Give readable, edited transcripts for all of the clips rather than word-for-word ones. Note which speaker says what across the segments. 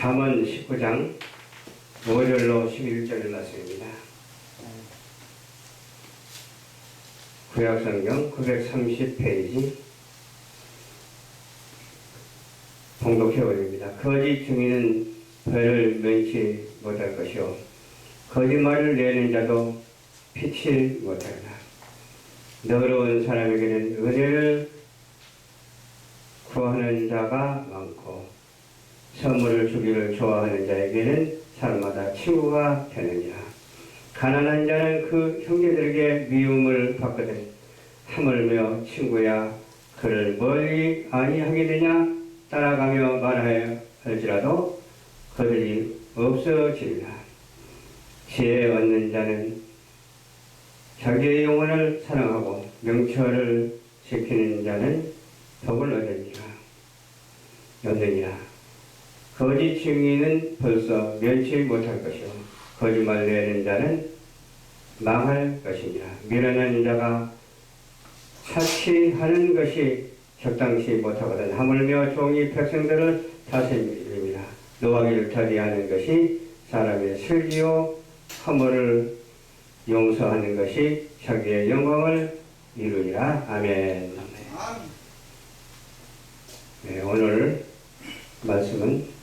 Speaker 1: 잠언 19장 5절로 11절 말씀입니다. 구약성경 930페이지 봉독해 올립니다. 거짓 증인은 벌을 면치 못할 것이요 거짓말을 내는 자도 피치 못하리라. 너그러운 사람에게는 은혜를 구하는 자가 많고 선물을 주기를 좋아하는 자에게는 사람마다 친구가 되느니라. 가난한 자는 그 형제들에게 미움을 받거든 하물며 친구야 그를 멀리 아니하게 되냐 따라가며 말하여 할지라도 그들이 없어지리라. 지혜 얻는 자는 자기의 영혼을 사랑하고 명철을 지키는 자는 복을 얻느니라. 거짓 증인은 벌써 면치 못할 것이요 거짓말 내는 자는 망할 것이니라. 미련한 자가 사치하는 것이 적당치 못하거든 하물며 종이 백성들을 다스립니다. 노하기를 더디하는 것이 사람의 슬기요 허물을 용서하는 것이 자기의 영광을 이루리라. 아멘. 네, 오늘 말씀은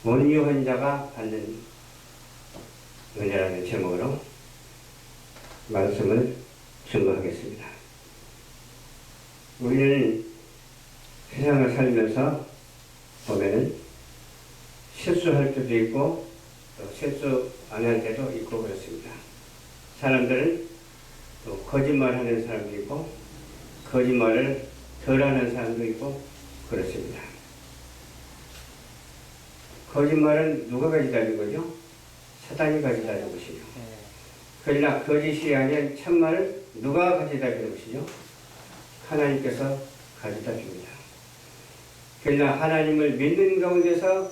Speaker 1: 온유한 자가 받는 은혜라는 제목으로 말씀을 증거하겠습니다. 우리는 세상을 살면서 보면은 실수할 때도 있고 또 실수 안 할 때도 있고 그렇습니다. 사람들은 또 거짓말하는 사람도 있고 거짓말을 덜 하는 사람도 있고 그렇습니다. 거짓말은 누가 가지다 는 거죠? 사단이 가지다 는 것이죠. 그러나 거짓이 아닌 참말을 누가 가지다 는 것이죠? 하나님께서 가지다 줍니다. 그러나 하나님을 믿는 가운데서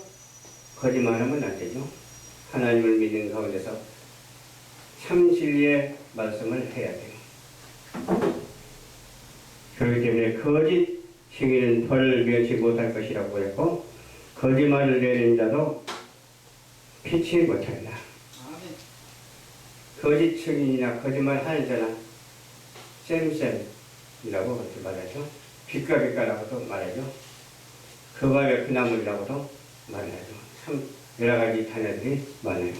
Speaker 1: 거짓말하면 안 되죠. 하나님을 믿는 가운데서 참 진리의 말씀을 해야 돼요. 그렇기 때문에 거짓 증인은 벌을 면치 못할 것이라고 했고 거짓말을 내는 자도 피치 못한다. 거짓 증인이나 거짓말 하는 자는 쌤쌤이라고 그렇게 말하죠. 빛가라고도 말하죠. 그밥의 그나물이라고도 말하죠. 참 여러 가지 단어들이 많아요.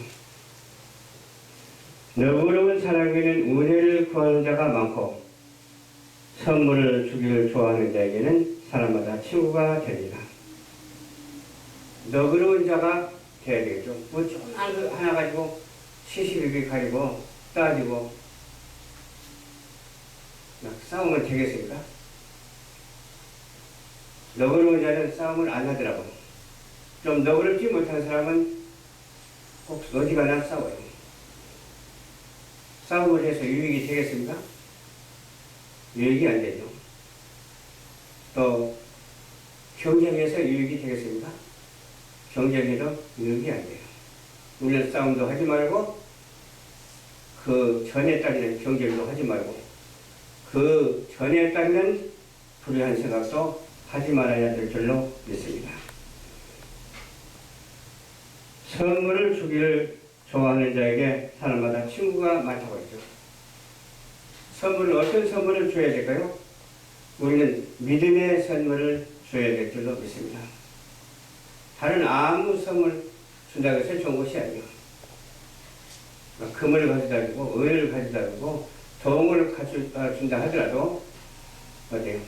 Speaker 1: 너그러운 사람에게는 은혜를 구하는 자가 많고 선물을 주기를 좋아하는 자에게는 사람마다 친구가 되리라. 너그러운 자가 돼야 되겠죠. 뭐 조그만 거 하나 가지고 시시비비 가지고 따지고 막 싸우면 되겠습니까? 너그러운 자는 싸움을 안 하더라고요. 좀 너그럽지 못한 사람은 꼭 어디가나 싸워요. 싸움을 해서 유익이 되겠습니까? 유익이 안 되죠. 또 경쟁해서 유익이 되겠습니까? 경쟁해도 유익이 안 돼요. 우리는 싸움도 하지 말고 그 전에 따르는 경쟁도 하지 말고 그 전에 따르는 불의한 생각도 하지 말아야 될 줄로 믿습니다. 선물을 주기를 좋아하는 자에게 사람마다 친구가 많다고 했죠. 선물을 어떤 선물을 줘야 될까요? 우리는 믿음의 선물을 줘야 될 줄로 믿습니다. 다른 아무 선물 준다고 해서 좋은 것이 아니에요. 금을 가져다 주고 은을 가져다 주고 동을 가져다 준다 하더라도 어때요?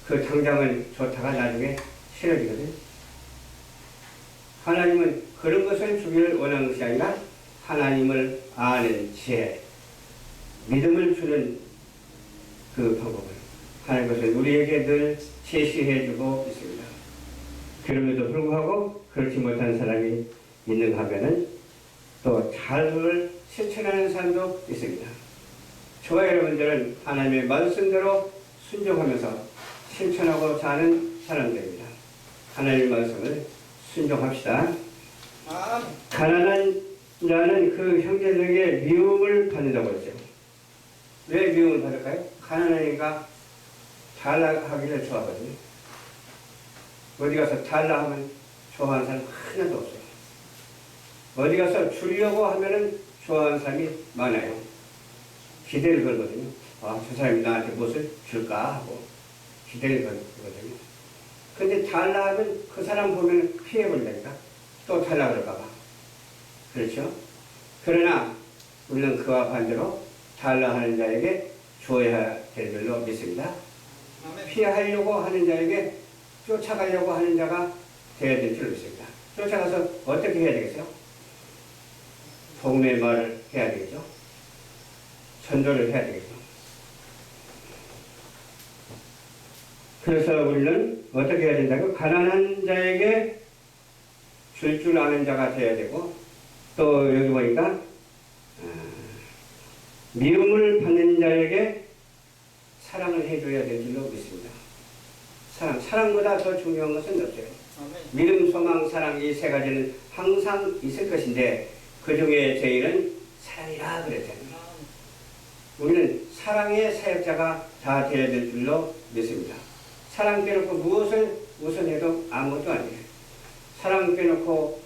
Speaker 1: 그 당장은 좋다가 나중에 싫어지거든요. 하나님은 그런 것을 주기를 원하는 것이 아니라 하나님을 아는 지혜, 믿음을 주는 그 방법을 하나님께서 우리에게 늘 제시해 주고 있습니다. 그럼에도 불구하고 그렇지 못한 사람이 있는가 하면은 또 잘 실천하는 사람도 있습니다. 저와 여러분들은 하나님의 말씀대로 순종하면서 실천하고 사는 사람들입니다. 하나님의 말씀을 순종합시다. 가난한 자는 그 형제들에게 미움을 받는다고 했죠. 왜 미움을 받을까요? 가난하니까 달라하기를 좋아하거든요. 어디 가서 달라 하면 좋아하는 사람 하나도 없어요. 어디 가서 주려고 하면은 좋아하는 사람이 많아요. 기대를 걸거든요. 아, 저 사람이 나한테 무엇을 줄까 하고 기대를 걸거든요. 근데 달라 하면 그 사람 보면 피해버린다니까. 또 달라 그럴까봐. 그렇죠? 그러나 우리는 그와 반대로 달라 하는 자에게 주어야 될 줄로 믿습니다. 피하려고 하는 자에게 쫓아가려고 하는 자가 되어야 될 줄로 믿습니다. 쫓아가서 어떻게 해야 되겠어요? 복음의 말을 해야 되겠죠. 전도를 해야 되겠죠. 그래서 우리는 어떻게 해야 된다고? 가난한 자에게 줄 줄 아는 자가 되어야 되고, 또 여기 보니까 미움을 받는 자에게 사랑을 해줘야 될 줄로 믿습니다. 사랑보다 더 중요한 것은 없어요. 믿음, 소망, 사랑 이 세 가지는 항상 있을 것인데 그 중에 제일은 사랑이라 그랬잖아요. 우리는 사랑의 사역자가 다 되어야 될 줄로 믿습니다. 사랑 빼놓고 무엇을 우선해도 아무것도 아니에요. 사랑 빼놓고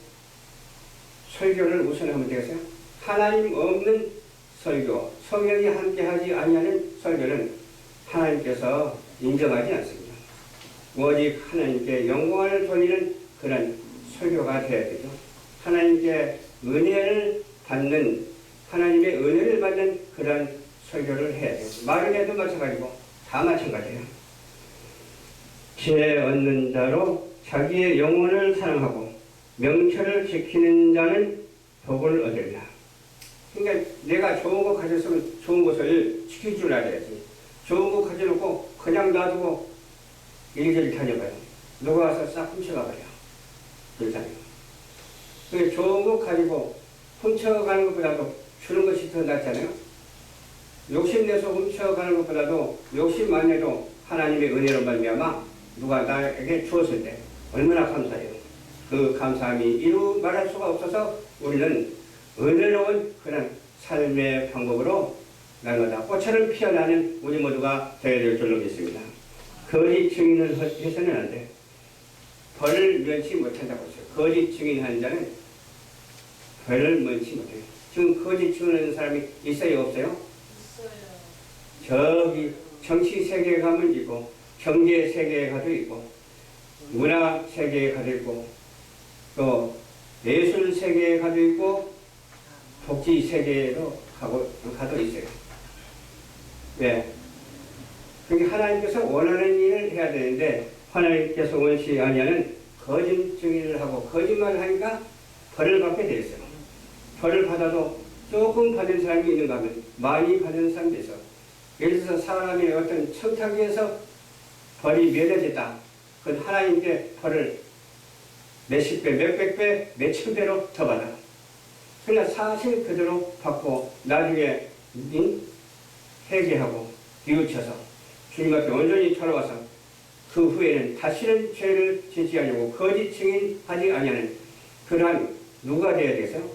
Speaker 1: 설교를 우선하면 되겠어요? 하나님 없는 설교, 성령이 함께하지 아니하는 설교는 하나님께서 인정하지 않습니다. 오직 하나님께 영광을 돌리는 그런 설교가 되어야 되죠. 하나님께 은혜를 받는, 하나님의 은혜를 받는 그런 설교를 해야 돼요. 말을 해도 마찬가지고 다 마찬가지예요. 지혜 얻는 자로 자기의 영혼을 사랑하고 명철을 지키는 자는 복을 얻으리라. 그러니까 내가 좋은 거 가졌으면 좋은 것을 지킬 줄 알아야지. 좋은 거 가져놓고 그냥 놔두고 이리저리 다녀봐요. 누가 와서 싹 훔쳐가 버려. 그렇잖아요. 그러니까 좋은 거 가지고 훔쳐가는 것보다도 주는 것이 더 낫잖아요. 욕심내서 훔쳐가는 것보다도 욕심 안 내도 하나님의 은혜로 말미암아 누가 나에게 주었을 때 얼마나 감사해요. 그 감사함이 이루 말할 수가 없어서 우리는 은혜로운 그런 삶의 방법으로 날마다 꽃처럼 피어나는 우리 모두가 되어야 될 줄로 믿습니다. 거짓 증인을 해서는 안 돼. 벌을 면치 못한다고 했어요. 거짓 증인하는 자는 벌을 면치 못해요. 지금 거짓 증인하는 사람이 있어요, 없어요? 있어요. 저기 정치 세계에 가면 있고, 경제 세계에 가도 있고, 문화 세계에 가도 있고, 또 예술 세계에 가도 있고, 복지 세계로 가도 있어요. 왜? 그게 하나님께서 원하는 일을 해야 되는데 하나님께서 원치 아니하는 거짓 증인을 하고 거짓말을 하니까 벌을 받게 돼 있어요. 벌을 받아도 조금 받은 사람이 있는가 하면 많이 받는 사람도 있어. 예를 들어서 사람이 어떤 청탁에서 벌이 멸해졌다. 그건 하나님께 벌을 몇십 배, 몇백 배, 몇천 배로 더 받아. 그러나 사실 그대로 받고 나중에 회개하고 뉘우쳐서 주님 앞에 온전히 돌아와서 그 후에는 다시는 죄를 짓지 않으려고 거짓 증인하지 아니하는 그러한 누가 되어야 되겠어요?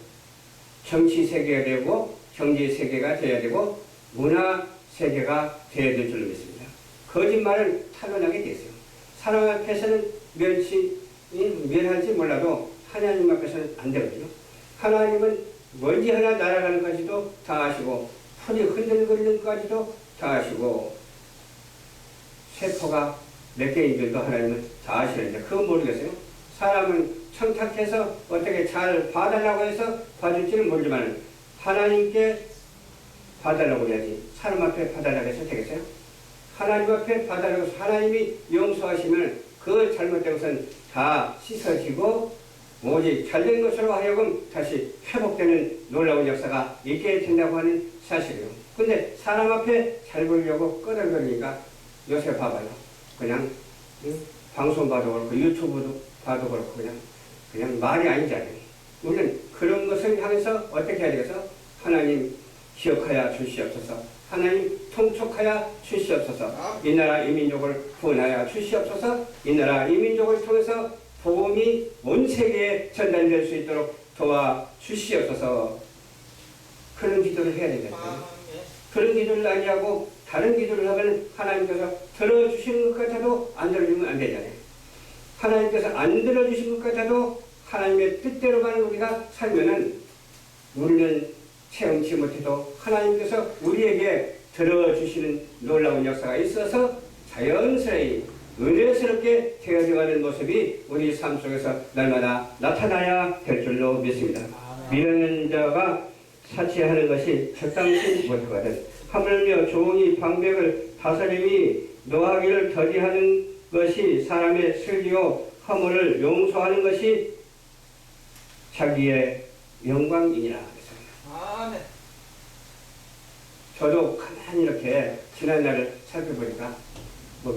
Speaker 1: 정치 세계가 되고 경제 세계가 되어야 되고 문화 세계가 되어야 될 줄로 믿습니다. 거짓말을 타변하게 되어 있어요. 사람 앞에서는 멸할지 몰라도 하나님 앞에서는 안 되거든요. 하나님은 먼지 하나 날아가는 것까지도 다 아시고 풀이 흔들거리는 것까지도 다 아시고 세포가 몇 개인 줄도 하나님은 다 아시는데 그거 모르겠어요? 사람은 청탁해서 어떻게 잘 봐달라고 해서 봐줄지는 모르지만 하나님께 봐달라고 해야지 사람 앞에 봐달라고 해서 되겠어요? 하나님 앞에 봐달라고 해서 하나님이 용서하시면 그 잘못된 것은 다 씻어지고 오직 잘된 것으로 하여금 다시 회복되는 놀라운 역사가 있게 된다고 하는 사실이에요. 근데 사람 앞에 잘 보려고 끄덕거리니까 요새 봐봐요. 그냥 방송 봐도 그렇고 유튜브도 봐도 그렇고 그냥 말이 아니잖아요. 우리는 그런 것을 향해서 어떻게 해야 되겠어? 하나님 기억하여 주시옵소서. 하나님 통촉하여 주시옵소서. 이 나라 이 민족을 구원하여 주시옵소서. 이 나라 이 민족을 통해서 복음이 온 세계에 전달될 수 있도록 도와주시옵소서. 그런 기도를 해야 되잖아요. 그런 기도를 아니하고 다른 기도를 하면 하나님께서 들어주시는 것 같아도 안 들어주면 안 되잖아요. 하나님께서 안 들어주신 것 같아도 하나님의 뜻대로만 우리가 살면은 우리는 체험치 못해도 하나님께서 우리에게 들어주시는 놀라운 역사가 있어서 자연스레 은혜스럽게 되어져가는 모습이 우리 삶 속에서 날마다 나타나야 될 줄로 믿습니다. 믿는 자가 사치하는 것이 적당치 못하거든 하물며 종이 방백을 다스림이 노하기를 더디하는 것이 사람의 슬기요 허물을 용서하는 것이 자기의 영광이니라.
Speaker 2: 아멘.
Speaker 1: 저도 가만히 이렇게 지난날을 살펴보니까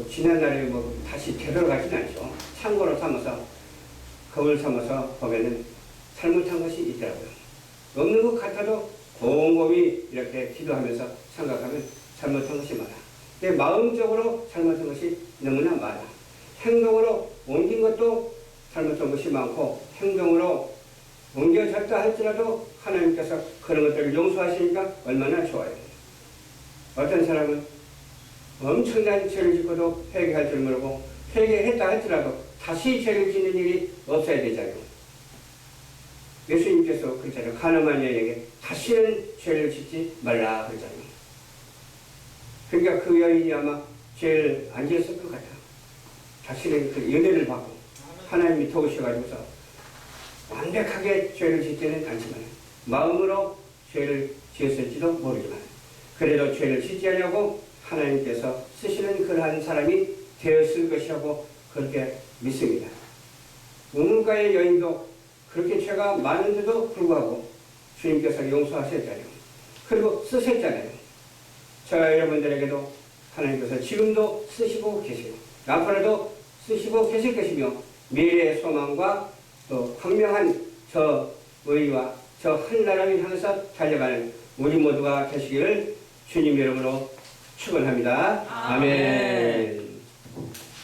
Speaker 1: 지난날에 다시 되돌아가진 않죠. 참고로 삼아서 거울 삼아서 보면은 잘못한 것이 있더라고요. 없는 것 같아도 곰곰이 이렇게 기도하면서 생각하면 잘못한 것이 많아. 근데 마음적으로 잘못한 것이 너무나 많아. 행동으로 옮긴 것도 잘못한 것이 많고 행동으로 옮겨졌다 할지라도 하나님께서 그런 것들을 용서하시니까 얼마나 좋아요. 어떤 사람은 엄청난 죄를 짓고도 회개할 줄 모르고 회개했다 할지라도 다시 죄를 짓는 일이 없어야 되잖아요. 예수님께서 그랬잖아요. 가늠한 여인에게 다시는 죄를 짓지 말라 그랬잖아요. 그러니까 그 여인이 아마 죄를 안 지었을 것 같아. 다시는 그 은혜를 받고 하나님이 도우셔가지고서 완벽하게 죄를 짓지는 않지만 마음으로 죄를 지었을지도 모르지만 그래도 죄를 짓지 않으려고 하나님께서 쓰시는 그러한 사람이 되었을 것이라고 그렇게 믿습니다. 우물가의 여인도 그렇게 죄가 많은데도 불구하고 주님께서 용서하셨잖아요. 그리고 쓰셨잖아요. 저 여러분들에게도 하나님께서 지금도 쓰시고 계시고 앞으로도 쓰시고 계실 것이며 미래의 소망과 또 광명한 저 의와 저 한나라를 향해서 달려가는 우리 모두가 되시기를 주님 이름으로 축원합니다. 아멘.